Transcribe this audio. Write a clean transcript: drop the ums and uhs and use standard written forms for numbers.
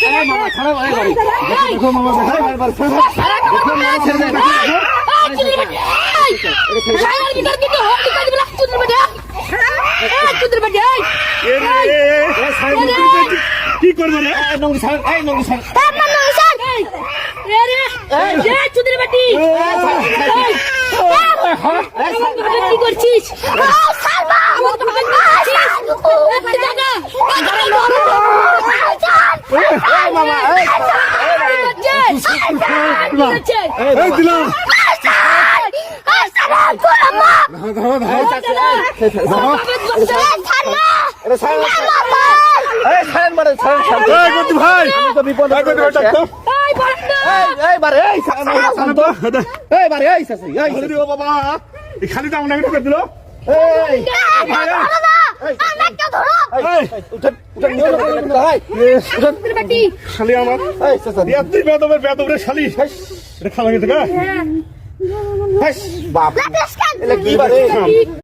মামা খারাপ হয়ে বাড়ি দেখো মামা কি করবো রে নঙ্গি ছাড় এই নঙ্গি ছাড় কি করছিস খালি তো আমাকে করে দিল শালি আমার বেদবের বেদবের শালি এটা খালা গেছে গা বাপ কি বারে